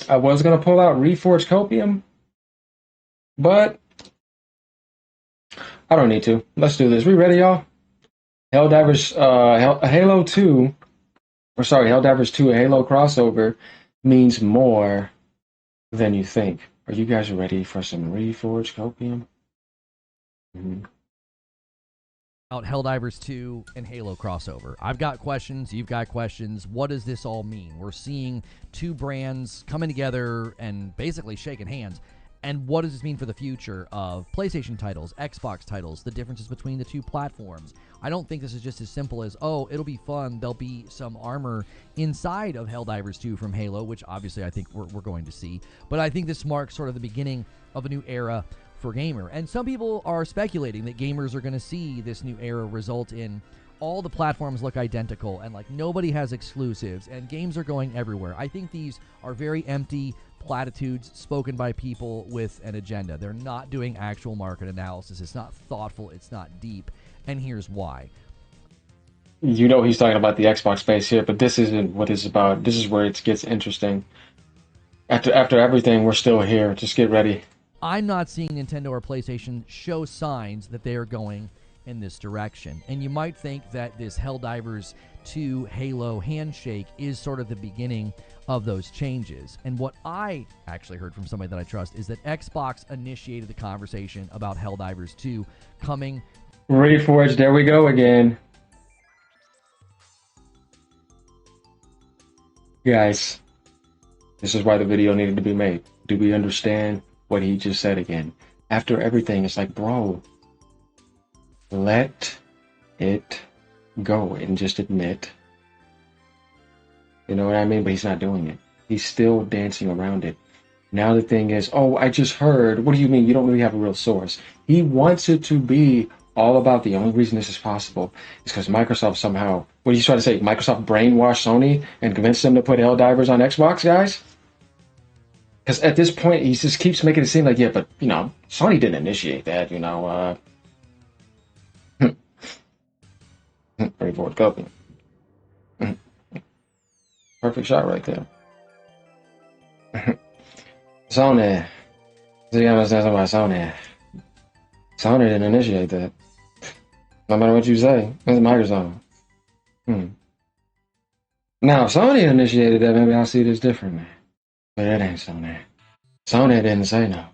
I was gonna pull out Reforge Copium, but I don't need to. Let's do this. We ready, y'all? Helldivers, Halo 2, or sorry, Helldivers 2, a Halo crossover means more than you think. Are you guys ready for some Reforge Copium? Mm-hmm. Out Helldivers 2 and Halo crossover. I've got questions, you've got questions. What does this all mean? We're seeing two brands coming together and basically shaking hands. And what does this mean for the future of PlayStation titles, Xbox titles, the differences between the two platforms? I don't think this is just as simple as, oh, it'll be fun. There'll be some armor inside of Helldivers 2 from Halo, which obviously I think we're going to see. But I think this marks sort of the beginning of a new era for gamer. And some people are speculating that gamers are going to see this new era result in all the platforms look identical and like nobody has exclusives and games are going everywhere. I think these are very empty platitudes spoken by people with an agenda. They're not doing actual market analysis. It's not thoughtful. It's not deep. And here's why. You know he's talking about the Xbox space here, but this isn't what it's about. This is where it gets interesting. After everything, we're still here. Just get ready. I'm not seeing Nintendo or PlayStation show signs that they are going in this direction. And you might think that this Helldivers 2 Halo handshake is sort of the beginning of those changes. And what I actually heard from somebody that I trust is that Xbox initiated the conversation about Helldivers 2 coming. Reforge, there we go again. Guys, this is why the video needed to be made. Do we understand what he just said again? After everything, it's like, bro, let it go and just admit. You know what I mean? But he's not doing it. He's still dancing around it. Now the thing is, oh, I just heard. What do you mean? You don't really have a real source. He wants it to be all about the only reason this is possible is because Microsoft somehow, what are you trying to say? Microsoft brainwashed Sony and convinced them to put Helldivers on Xbox, guys? Because at this point, he just keeps making it seem like, yeah, but, you know, Sony didn't initiate that, you know. Reforge Copium. Perfect shot right there. Sony. So you gotta understand something about Sony. Sony didn't initiate that. No matter what you say, it's Microsoft. Now, if Sony initiated that, maybe I'll see this differently. But it ain't Sony. Sony didn't say no.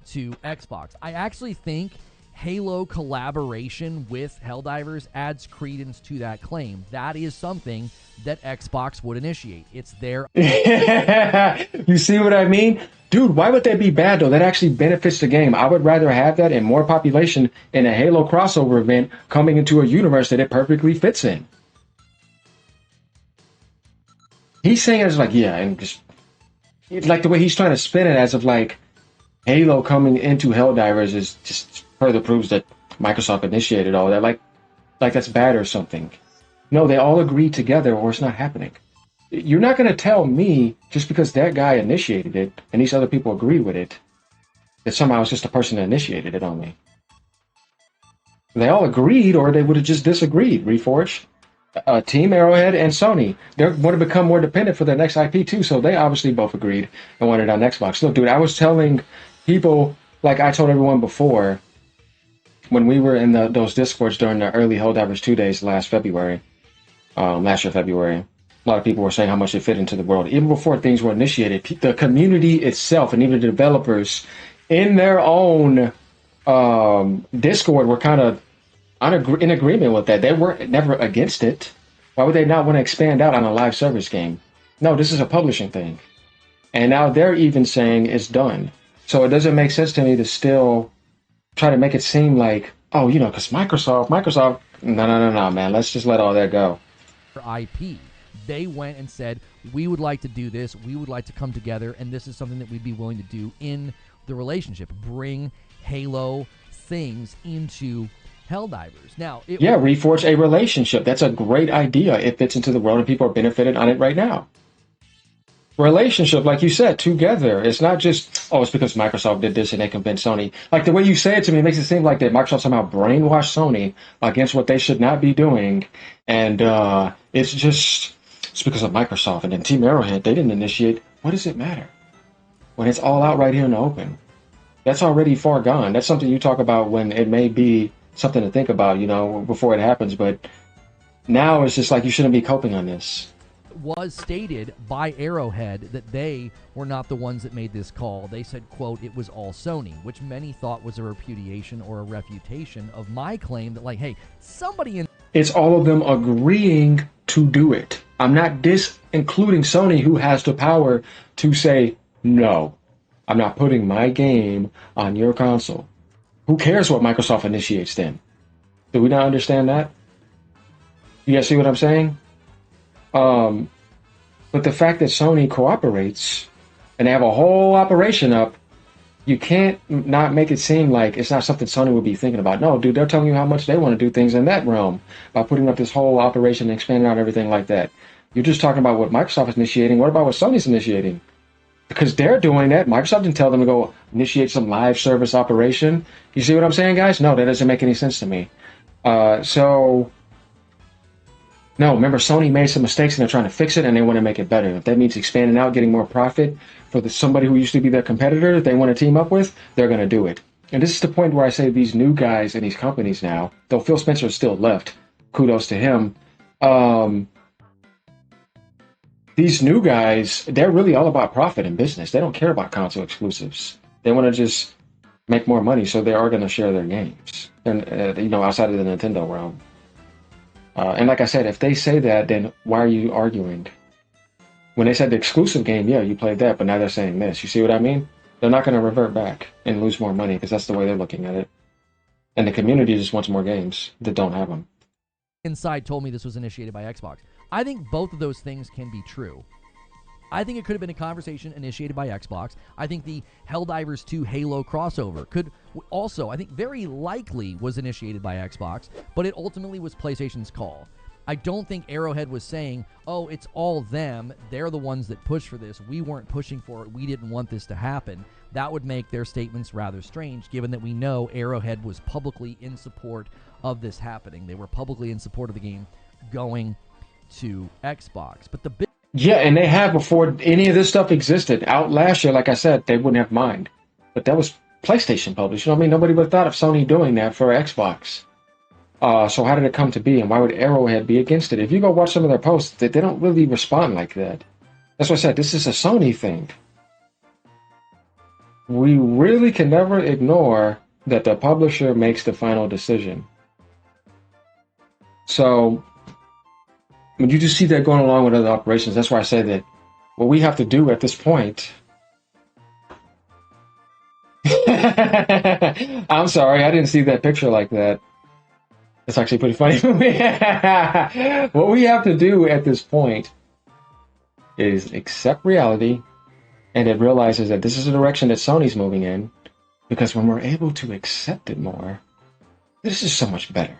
To Xbox. I actually think Halo collaboration with Helldivers adds credence to that claim. That is something that Xbox would initiate. It's their... You see what I mean? Dude, why would that be bad, though? That actually benefits the game. I would rather have that and more population in a Halo crossover event coming into a universe that it perfectly fits in. He's saying it's like, yeah, and just... It's like the way he's trying to spin it as of like, Halo coming into Helldivers is just further proves that Microsoft initiated all that. Like that's bad or something. No, they all agree together or it's not happening. You're not going to tell me just because that guy initiated it and these other people agree with it that somehow it's just the person that initiated it on me. They all agreed or they would have just disagreed. Reforge, Team Arrowhead, and Sony. They want to become more dependent for their next IP too, so they obviously both agreed and wanted it on Xbox. Look, dude, I was telling people, like I told everyone before, when we were in those Discords during the early Helldivers 2 days last year February, a lot of people were saying how much it fit into the world. Even before things were initiated, the community itself and even the developers in their own Discord were kind of in agreement with that. They were never against it. Why would they not want to expand out on a live service game? No, this is a publishing thing. And now they're even saying it's done. So it doesn't make sense to me to still try to make it seem like, oh, you know, because Microsoft, no, man, let's just let all that go. IP. They went and said, we would like to do this, we would like to come together, and this is something that we'd be willing to do in the relationship. Bring Halo things into Helldivers. Now, reforge a relationship. That's a great idea. It fits into the world and people are benefited on it right now. Relationship, like you said, together. It's not just, oh, it's because Microsoft did this and they convinced Sony. Like the way you say it to me, it makes it seem like that Microsoft somehow brainwashed Sony against what they should not be doing. And it's just It's because of Microsoft. And then Team Arrowhead, they didn't initiate. What does it matter? When it's all out right here in the open. That's already far gone. That's something you talk about when it may be something to think about, before it happens. But now it's just like you shouldn't be coping on this. Was stated by Arrowhead that they were not the ones that made this call. They said, quote, it was all Sony, which many thought was a repudiation or a refutation of my claim that, like, hey, somebody in... It's all of them agreeing to do it. I'm not including Sony, who has the power to say, no, I'm not putting my game on your console. Who cares what Microsoft initiates then? Do we not understand that? You guys see what I'm saying? But the fact that Sony cooperates and they have a whole operation up, you can't not make it seem like it's not something Sony would be thinking about. No, dude, they're telling you how much they want to do things in that realm by putting up this whole operation and expanding out everything like that. You're just talking about what Microsoft is initiating. What about what Sony's initiating? Because they're doing that. Microsoft didn't tell them to go initiate some live service operation. You see what I'm saying, guys? No, that doesn't make any sense to me. No, remember, Sony made some mistakes and they're trying to fix it and they want to make it better. If that means expanding out, getting more profit for somebody who used to be their competitor that they want to team up with, they're going to do it. And this is the point where I say these new guys in these companies now, though Phil Spencer is still left, kudos to him. These new guys, they're really all about profit and business. They don't care about console exclusives. They want to just make more money, so they are going to share their games, and outside of the Nintendo realm. And like I said, if they say that, then why are you arguing? When they said the exclusive game, yeah, you played that, but now they're saying this. You see what I mean? They're not going to revert back and lose more money because that's the way they're looking at it. And the community just wants more games that don't have them. Inside told me this was initiated by Xbox. I think both of those things can be true. I think it could have been a conversation initiated by Xbox. I think the Helldivers 2 Halo crossover could also, I think very likely was initiated by Xbox, but it ultimately was PlayStation's call. I don't think Arrowhead was saying, oh, it's all them. They're the ones that push for this. We weren't pushing for it. We didn't want this to happen. That would make their statements rather strange, given that we know Arrowhead was publicly in support of this happening. They were publicly in support of the game going to Xbox. But the yeah, and they have before any of this stuff existed. Out last year, like I said, they wouldn't have mind. But that was PlayStation published. You know what I mean? Nobody would have thought of Sony doing that for Xbox. So how did it come to be, and why would Arrowhead be against it? If you go watch some of their posts, they don't really respond like that. That's what I said. This is a Sony thing. We really can never ignore that the publisher makes the final decision. So when you just see that going along with other operations, that's why I say that what we have to do at this point... I'm sorry, I didn't see that picture like that. It's actually pretty funny. What we have to do at this point is accept reality and it realizes that this is the direction that Sony's moving in, because when we're able to accept it more, this is so much better.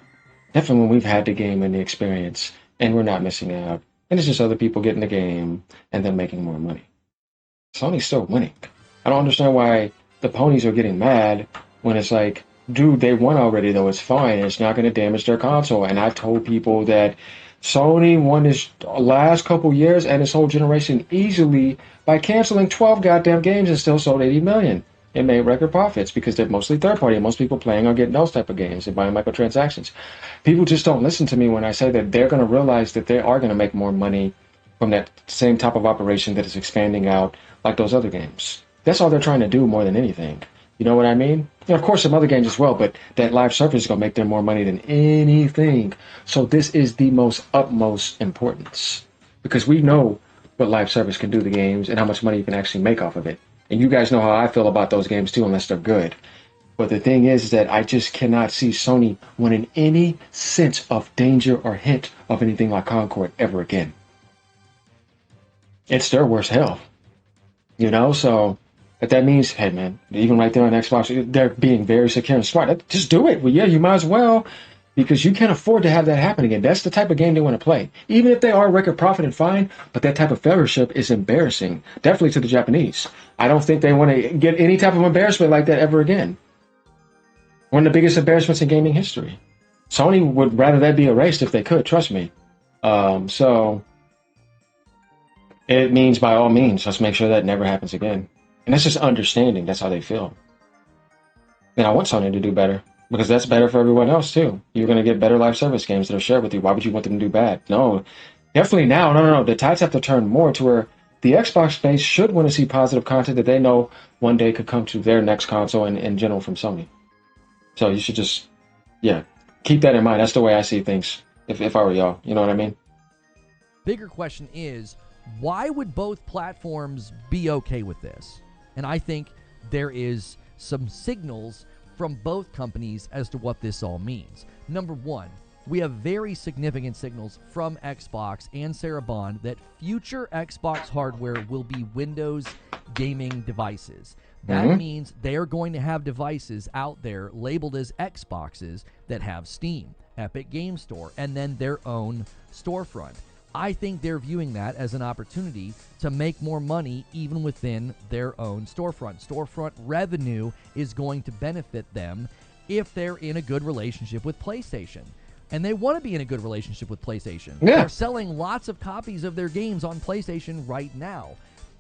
Definitely when we've had the game and the experience and we're not missing out, and it's just other people getting the game and then making more money. Sony's still winning. I don't understand why the ponies are getting mad when it's like, dude, they won already, though. It's fine. It's not going to damage their console. And I told people that Sony won this last couple years and this whole generation easily by canceling 12 goddamn games and still sold 80 million. It made record profits because they're mostly third party and most people playing on getting those type of games and buying microtransactions. People just don't listen to me when I say that they're going to realize that they are going to make more money from that same type of operation that is expanding out like those other games. That's all they're trying to do more than anything. You know what I mean? And of course, some other games as well, but that live service is going to make them more money than anything. So this is the most utmost importance, because we know what live service can do to the games and how much money you can actually make off of it. And you guys know how I feel about those games too, unless they're good. But the thing is that I just cannot see Sony winning any sense of danger or hint of anything like Concord ever again. It's their worst hell. You know, so... But that means, hey man, even right there on Xbox, they're being very secure and smart. Just do it. Well, yeah, you might as well, because you can't afford to have that happen again. That's the type of game they want to play. Even if they are record profit and fine, but that type of fellowship is embarrassing, definitely to the Japanese. I don't think they want to get any type of embarrassment like that ever again. One of the biggest embarrassments in gaming history. Sony would rather that be erased if they could, trust me. So It means by all means, let's make sure that never happens again. And that's just understanding. That's how they feel. And I want Sony to do better because that's better for everyone else too. You're going to get better live service games that are shared with you. Why would you want them to do bad? No, definitely now. No, no, no. The tides have to turn more to where the Xbox space should want to see positive content that they know one day could come to their next console and in general from Sony. So you should just, yeah, keep that in mind. That's the way I see things. If I were y'all, you know what I mean? Bigger question is, why would both platforms be okay with this? And I think there is some signals from both companies as to what this all means. Number one, we have very significant signals from Xbox and Sarah Bond that future Xbox hardware will be Windows gaming devices. That means they are going to have devices out there labeled as Xboxes that have Steam, Epic Game Store, and then their own storefront. I think they're viewing that as an opportunity to make more money even within their own storefront. Storefront revenue is going to benefit them if they're in a good relationship with PlayStation. And they want to be in a good relationship with PlayStation. Yeah. They're selling lots of copies of their games on PlayStation right now.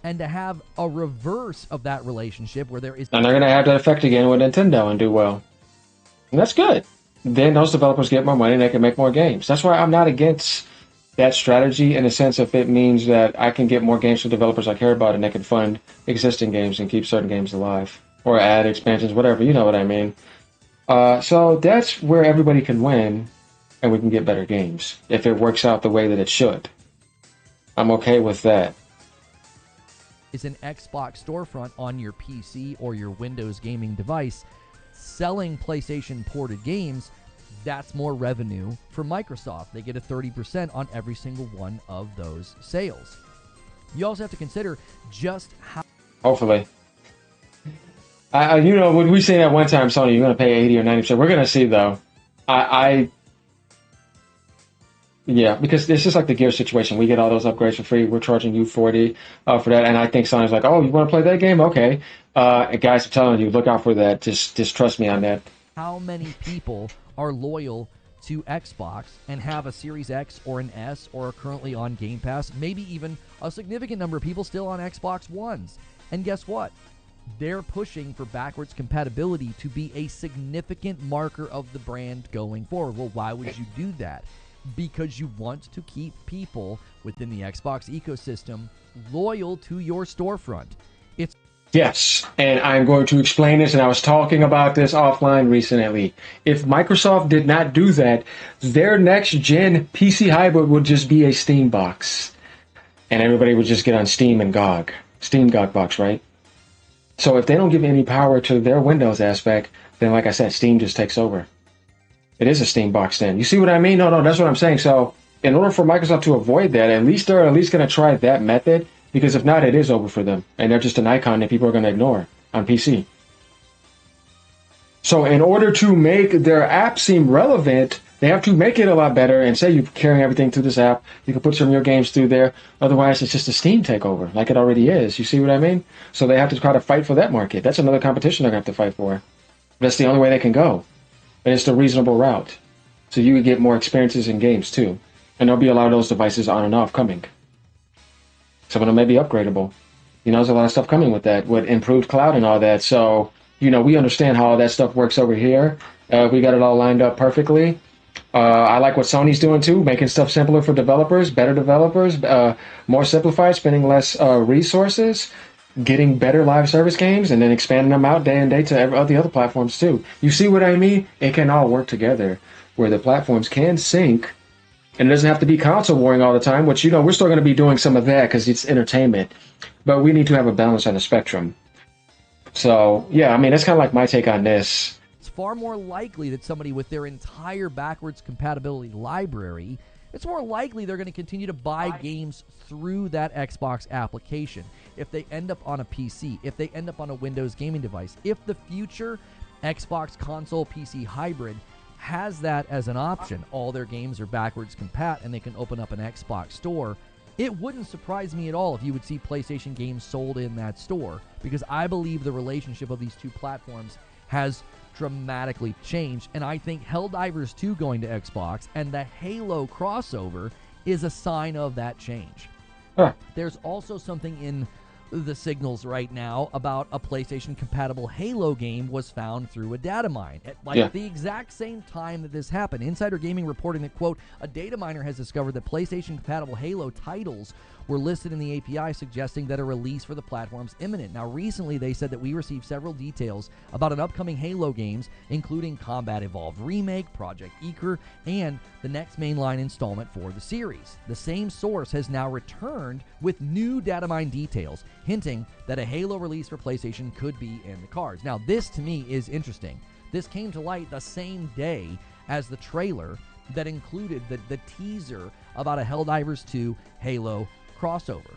And to have a reverse of that relationship where there is... And they're going to have that effect again with Nintendo and do well. And that's good. Then those developers get more money and they can make more games. That's why I'm not against that strategy in the sense if it means that I can get more games to developers I care about and they can fund existing games and keep certain games alive or add expansions, whatever, you know what I mean. So that's where everybody can win and we can get better games if it works out the way that it should. I'm okay with that. Is an Xbox storefront on your PC or your Windows gaming device selling PlayStation ported games. That's more revenue for Microsoft. They get a 30% on every single one of those sales. You also have to consider just how... Hopefully. You know, when we say that one time, Sony, you're going to pay 80 or 90%. We're going to see, though. Yeah, because it's just like the Gear situation. We get all those upgrades for free. We're charging you 40 for that. And I think Sony's like, oh, you want to play that game? Okay. And guys, I'm telling you, look out for that. Just trust me on that. How many people are loyal to Xbox and have a Series X or an S or are currently on Game Pass? Maybe even a significant number of people still on Xbox Ones. And guess what? They're pushing for backwards compatibility to be a significant marker of the brand going forward. Well, why would you do that? Because you want to keep people within the Xbox ecosystem loyal to your storefront. It's Yes, and I'm going to explain this, and I was talking about this offline recently. If Microsoft did not do that, their next-gen PC hybrid would just be a Steam box. And everybody would just get on Steam and GOG. Steam GOG box, right? So if they don't give any power to their Windows aspect, then like I said, Steam just takes over. It is a Steam box then. You see what I mean? No, that's what I'm saying. So in order for Microsoft to avoid that, at least they're going to try that method, because if not, it is over for them. And they're just an icon that people are going to ignore on PC. So in order to make their app seem relevant, they have to make it a lot better and say you're carrying everything through this app. You can put some of your games through there. Otherwise, it's just a Steam takeover, like it already is. You see what I mean? So they have to try to fight for that market. That's another competition they're going to have to fight for. That's the only way they can go. And it's the reasonable route. So you can get more experiences in games, too. And there'll be a lot of those devices on and off coming. Some of them may be upgradable. You know, there's a lot of stuff coming with that, with improved cloud and all that. So, you know, we understand how all that stuff works over here. We got it all lined up perfectly. I like what Sony's doing, too, making stuff simpler for developers, better developers, more simplified, spending less resources, getting better live service games, and then expanding them out day and day to all the other platforms, too. You see what I mean? It can all work together, where the platforms can sync. And it doesn't have to be console warring all the time, which, you know, we're still going to be doing some of that because it's entertainment. But we need to have a balance on the spectrum. So, yeah, I mean, that's kind of like my take on this. It's far more likely that somebody with their entire backwards compatibility library, it's more likely they're going to continue to buy games through that Xbox application. If they end up on a PC, if they end up on a Windows gaming device, if the future Xbox console PC hybrid has that as an option, all their games are backwards compat and they can open up an Xbox store, it wouldn't surprise me at all if you would see PlayStation games sold in that store, because I believe the relationship of these two platforms has dramatically changed, and I think Helldivers 2 going to Xbox and the Halo crossover is a sign of that change. Huh. There's also something in the signals right now about a PlayStation compatible Halo game was found through a data mine at the exact same time that this happened. Insider Gaming reporting that, quote, a data miner has discovered that PlayStation compatible Halo titles were listed in the API, suggesting that a release for the platform's imminent. Now, recently they said that we received several details about an upcoming Halo games, including Combat Evolved Remake, Project Eager, and the next mainline installment for the series. The same source has now returned with new data mine details, hinting that a Halo release for PlayStation could be in the cards. Now, this to me is interesting. This came to light the same day as the trailer that included the teaser about a Helldivers 2 Halo crossover.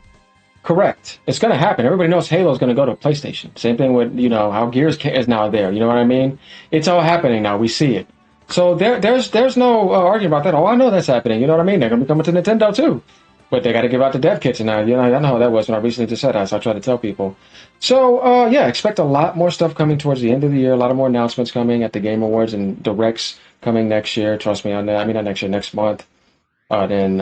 Correct. It's going to happen. Everybody knows Halo's going to go to PlayStation. Same thing with, how Gears is now there. You know what I mean? It's all happening now. We see it. So there's no arguing about that. Oh, I know that's happening. You know what I mean? They're going to be coming to Nintendo too. But they got to give out the dev kits now. I know how that was when I recently just said that, so I try to tell people. So, expect a lot more stuff coming towards the end of the year. A lot of more announcements coming at the Game Awards and directs coming next year. Trust me on that. I mean, not next year, next month. Then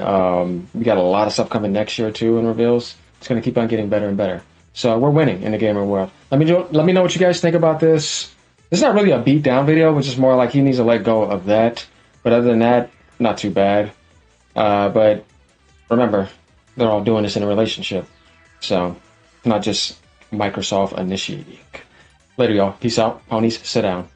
we got a lot of stuff coming next year too in reveals. It's going to keep on getting better and better. So we're winning in the gamer world. Let me know what you guys think about this. It's not really a beat down video, which is more like he needs to let go of that. But other than that, not too bad. But remember, they're all doing this in a relationship. So not just Microsoft initiating. Later, y'all. Peace out. Ponies, sit down.